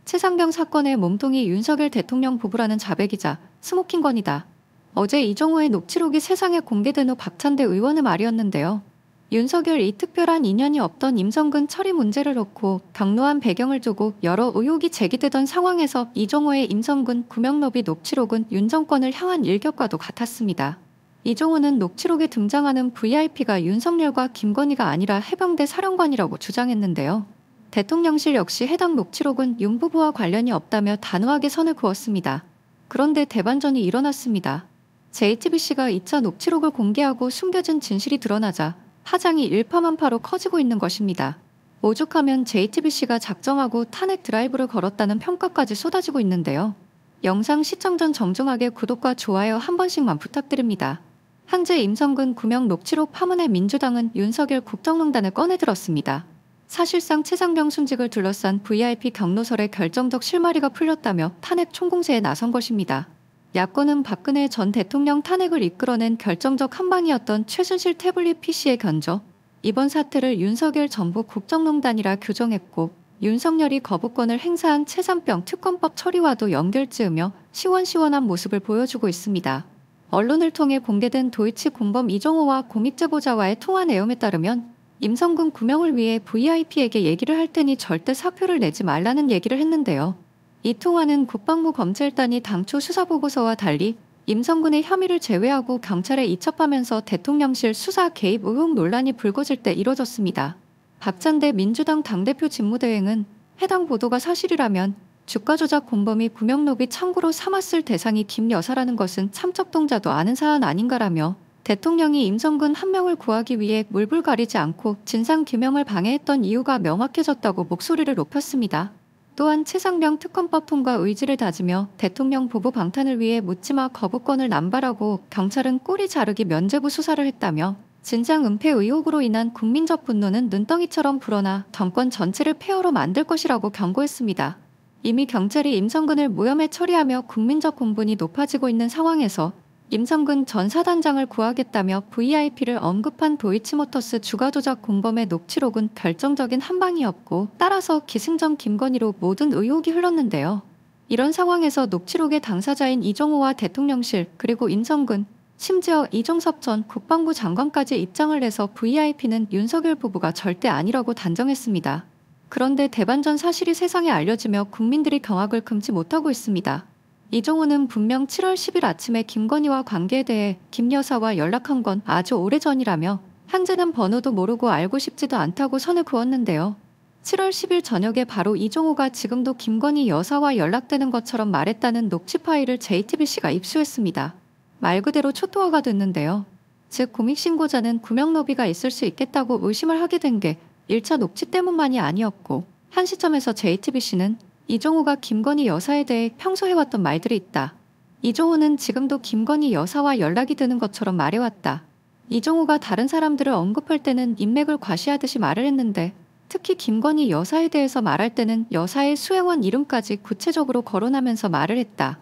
최상병 사건의 몸통이 윤석열 대통령 부부라는 자백이자 스모킹건이다. 어제 이종호의 녹취록이 세상에 공개된 후 박찬대 의원의 말이었는데요. 윤석열 이 특별한 인연이 없던 임성근 처리 문제를 놓고 경로한 배경을 두고 여러 의혹이 제기되던 상황에서 이종호의 임성근 구명로비 녹취록은 윤 정권을 향한 일격과도 같았습니다. 이종호는 녹취록에 등장하는 VIP가 윤석열과 김건희가 아니라 해병대 사령관이라고 주장했는데요. 대통령실 역시 해당 녹취록은 윤 부부와 관련이 없다며 단호하게 선을 그었습니다. 그런데 대반전이 일어났습니다. JTBC가 2차 녹취록을 공개하고 숨겨진 진실이 드러나자 파장이 일파만파로 커지고 있는 것입니다. 오죽하면 JTBC가 작정하고 탄핵 드라이브를 걸었다는 평가까지 쏟아지고 있는데요. 영상 시청 전 정중하게 구독과 좋아요 한 번씩만 부탁드립니다. 한재 임성근 구명 녹취록 파문에 민주당은 윤석열 국정농단을 꺼내들었습니다. 사실상 최상병 순직을 둘러싼 VIP 경로설의 결정적 실마리가 풀렸다며 탄핵 총공세에 나선 것입니다. 야권은 박근혜 전 대통령 탄핵을 이끌어낸 결정적 한방이었던 최순실 태블릿 PC의 견저, 이번 사태를 윤석열 정부 국정농단이라 규정했고 윤석열이 거부권을 행사한 최상병 특검법 처리와도 연결지으며 시원시원한 모습을 보여주고 있습니다. 언론을 통해 공개된 도이치 공범 이종호와 공익제보자와의 통화 내용에 따르면 임성근 구명을 위해 VIP에게 얘기를 할 테니 절대 사표를 내지 말라는 얘기를 했는데요. 이 통화는 국방부 검찰단이 당초 수사보고서와 달리 임성근의 혐의를 제외하고 경찰에 이첩하면서 대통령실 수사 개입 의혹 논란이 불거질 때 이뤄졌습니다. 박찬대 민주당 당대표 직무대행은 해당 보도가 사실이라면 주가 조작 공범이 구명로비 참고로 삼았을 대상이 김 여사라는 것은 참적동자도 아는 사안 아닌가라며 대통령이 임성근 한 명을 구하기 위해 물불 가리지 않고 진상규명을 방해했던 이유가 명확해졌다고 목소리를 높였습니다. 또한 최상병 특검법 통과 의지를 다지며 대통령 부부 방탄을 위해 묻지마 거부권을 남발하고 경찰은 꼬리 자르기 면죄부 수사를 했다며 진상 은폐 의혹으로 인한 국민적 분노는 눈덩이처럼 불어나 정권 전체를 폐허로 만들 것이라고 경고했습니다. 이미 경찰이 임성근을 무혐의 처리하며 국민적 공분이 높아지고 있는 상황에서 임성근 전 사단장을 구하겠다며 VIP를 언급한 도이치모터스 주가조작 공범의 녹취록은 결정적인 한방이었고 따라서 기승전 김건희로 모든 의혹이 흘렀는데요. 이런 상황에서 녹취록의 당사자인 이종호와 대통령실 그리고 임성근, 심지어 이종섭 전 국방부 장관까지 입장을 내서 VIP는 윤석열 부부가 절대 아니라고 단정했습니다. 그런데 대반전 사실이 세상에 알려지며 국민들이 경악을 금치 못하고 있습니다. 이종호는 분명 7월 10일 아침에 김건희와 관계에 대해 김 여사와 연락한 건 아주 오래전이라며 한재는 번호도 모르고 알고 싶지도 않다고 선을 그었는데요. 7월 10일 저녁에 바로 이종호가 지금도 김건희 여사와 연락되는 것처럼 말했다는 녹취 파일을 JTBC가 입수했습니다. 말 그대로 초토화가 됐는데요. 즉 공익신고자는 구명로비가 있을 수 있겠다고 의심을 하게 된 게 1차 녹취 때문만이 아니었고 한 시점에서 JTBC는 이종호가 김건희 여사에 대해 평소 해왔던 말들이 있다. 이종호는 지금도 김건희 여사와 연락이 드는 것처럼 말해왔다. 이종호가 다른 사람들을 언급할 때는 인맥을 과시하듯이 말을 했는데 특히 김건희 여사에 대해서 말할 때는 여사의 수행원 이름까지 구체적으로 거론하면서 말을 했다.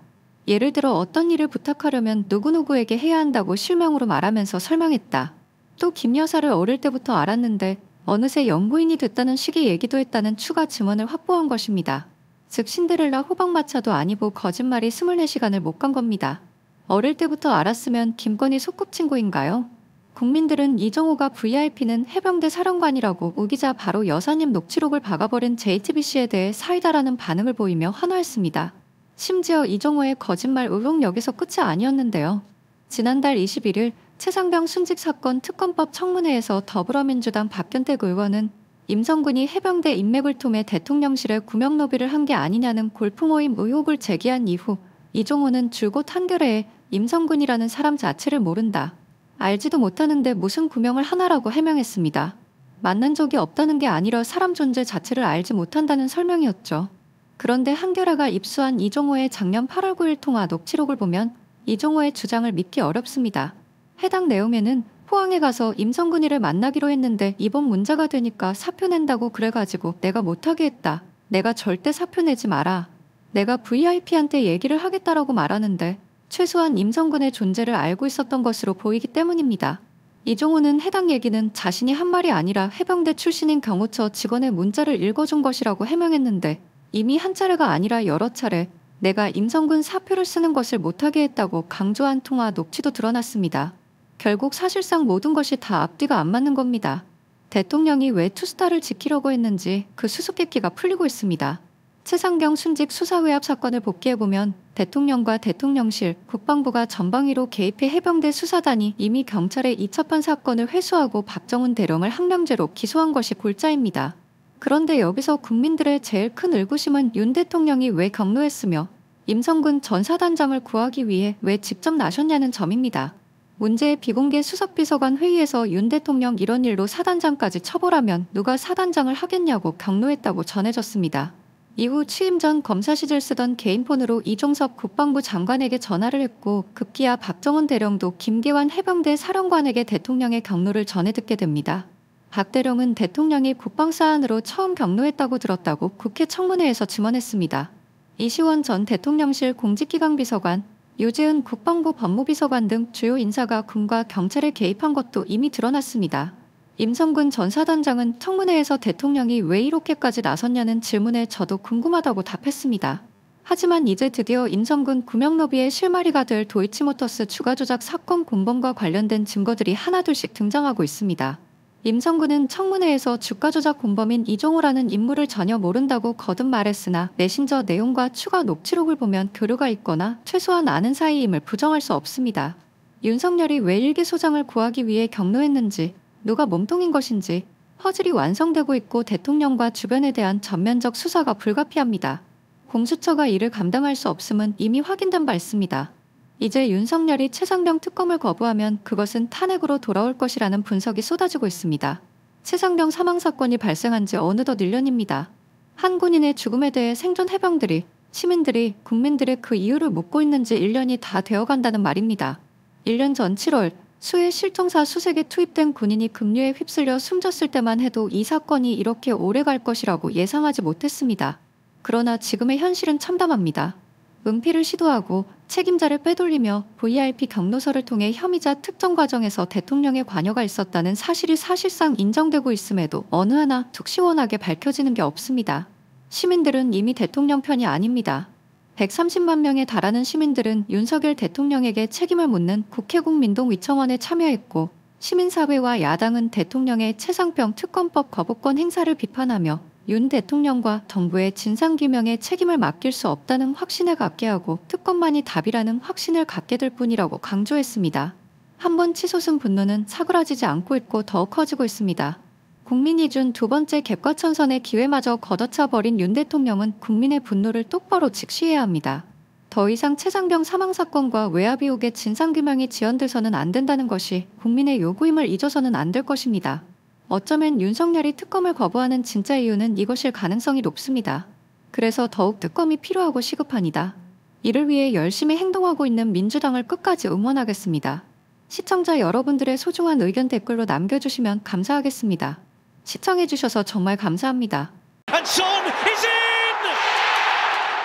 예를 들어 어떤 일을 부탁하려면 누구누구에게 해야 한다고 실명으로 말하면서 설명했다. 또 김 여사를 어릴 때부터 알았는데 어느새 연구인이 됐다는 식의 얘기도 했다는 추가 증언을 확보한 것입니다. 즉 신데렐라 호박마차도 아니고 거짓말이 24시간을 못 간 겁니다. 어릴 때부터 알았으면 김건희 소꿉친구인가요? 국민들은 이종호가 VIP는 해병대 사령관이라고 우기자 바로 여사님 녹취록을 박아버린 JTBC에 대해 사이다라는 반응을 보이며 환호했습니다. 심지어 이종호의 거짓말 의혹 여기서 끝이 아니었는데요. 지난달 21일 최상병 순직 사건 특검법 청문회에서 더불어민주당 박견택 의원은 임성근이 해병대 인맥을 통해 대통령실에 구명로비를 한 게 아니냐는 골프모임 의혹을 제기한 이후 이종호는 줄곧 한겨레에 임성근이라는 사람 자체를 모른다. 알지도 못하는데 무슨 구명을 하나라고 해명했습니다. 만난 적이 없다는 게 아니라 사람 존재 자체를 알지 못한다는 설명이었죠. 그런데 한겨레가 입수한 이종호의 작년 8월 9일 통화 녹취록을 보면 이종호의 주장을 믿기 어렵습니다. 해당 내용에는 포항에 가서 임성근이를 만나기로 했는데 이번 문제가 되니까 사표 낸다고 그래가지고 내가 못하게 했다. 내가 절대 사표 내지 마라. 내가 VIP한테 얘기를 하겠다라고 말하는데 최소한 임성근의 존재를 알고 있었던 것으로 보이기 때문입니다. 이종호는 해당 얘기는 자신이 한 말이 아니라 해병대 출신인 경호처 직원의 문자를 읽어준 것이라고 해명했는데 이미 한 차례가 아니라 여러 차례 내가 임성근 사표를 쓰는 것을 못하게 했다고 강조한 통화 녹취도 드러났습니다. 결국 사실상 모든 것이 다 앞뒤가 안 맞는 겁니다. 대통령이 왜 투스타를 지키려고 했는지 그 수수께끼가 풀리고 있습니다. 최상경 순직 수사외압 사건을 복기해보면 대통령과 대통령실, 국방부가 전방위로 개입해 해병대 수사단이 이미 경찰에 이첩한 사건을 회수하고 박정훈 대령을 항명죄로 기소한 것이 골자입니다. 그런데 여기서 국민들의 제일 큰 의구심은 윤 대통령이 왜 경로했으며 임성근 전 사단장을 구하기 위해 왜 직접 나섰냐는 점입니다. 문제의 비공개 수석비서관 회의에서 윤 대통령 이런 일로 사단장까지 처벌하면 누가 사단장을 하겠냐고 경로했다고 전해졌습니다. 이후 취임 전 검사 시절 쓰던 개인폰으로 이종섭 국방부 장관에게 전화를 했고 급기야 박정훈 대령도 김기환 해병대 사령관에게 대통령의 경로를 전해 듣게 됩니다. 박 대령은 대통령이 국방사안으로 처음 경로했다고 들었다고 국회 청문회에서 증언했습니다. 이시원 전 대통령실 공직기강 비서관, 유재은 국방부 법무비서관 등 주요 인사가 군과 경찰에 개입한 것도 이미 드러났습니다. 임성근 전 사단장은 청문회에서 대통령이 왜 이렇게까지 나섰냐는 질문에 저도 궁금하다고 답했습니다. 하지만 이제 드디어 임성근 구명로비의 실마리가 될 도이치모터스 주가 조작 사건 공범과 관련된 증거들이 하나둘씩 등장하고 있습니다. 임성근은 청문회에서 주가 조작 공범인 이종호라는 인물을 전혀 모른다고 거듭 말했으나 메신저 내용과 추가 녹취록을 보면 교류가 있거나 최소한 아는 사이임을 부정할 수 없습니다. 윤석열이 왜 일개 소장을 구하기 위해 경로했는지, 누가 몸통인 것인지 퍼즐이 완성되고 있고 대통령과 주변에 대한 전면적 수사가 불가피합니다. 공수처가 이를 감당할 수 없음은 이미 확인된 바 있습니다. 이제 윤석열이 최상병 특검을 거부하면 그것은 탄핵으로 돌아올 것이라는 분석이 쏟아지고 있습니다. 최상병 사망 사건이 발생한 지 어느덧 1년입니다. 한 군인의 죽음에 대해 생존 해병들이, 시민들이, 국민들의 그 이유를 묻고 있는지 1년이 다 되어간다는 말입니다. 1년 전 7월 수해 실종사 수색에 투입된 군인이 급류에 휩쓸려 숨졌을 때만 해도 이 사건이 이렇게 오래 갈 것이라고 예상하지 못했습니다. 그러나 지금의 현실은 참담합니다. 은폐를 시도하고 책임자를 빼돌리며 VIP 경로서를 통해 혐의자 특정 과정에서 대통령의 관여가 있었다는 사실이 사실상 인정되고 있음에도 어느 하나 툭 시원하게 밝혀지는 게 없습니다. 시민들은 이미 대통령 편이 아닙니다. 130만 명에 달하는 시민들은 윤석열 대통령에게 책임을 묻는 국회국민동위청원에 참여했고 시민사회와 야당은 대통령의 최상병 특검법 거부권 행사를 비판하며 윤 대통령과 정부의 진상규명에 책임을 맡길 수 없다는 확신을 갖게 하고 특검만이 답이라는 확신을 갖게 될 뿐이라고 강조했습니다. 한 번 치솟은 분노는 사그라지지 않고 있고 더욱 커지고 있습니다. 국민이 준 두 번째 객과천선의 기회마저 걷어차 버린 윤 대통령은 국민의 분노를 똑바로 직시해야 합니다. 더 이상 최상병 사망 사건과 외압 의혹의 진상규명이 지연돼서는 안 된다는 것이 국민의 요구임을 잊어서는 안 될 것입니다. 어쩌면 윤석열이 특검을 거부하는 진짜 이유는 이것일 가능성이 높습니다. 그래서 더욱 특검이 필요하고 시급합니다. 이를 위해 열심히 행동하고 있는 민주당을 끝까지 응원하겠습니다. 시청자 여러분들의 소중한 의견 댓글로 남겨주시면 감사하겠습니다. 시청해주셔서 정말 감사합니다. And Son is in!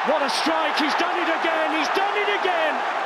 What a strike! He's done it again! He's done it again!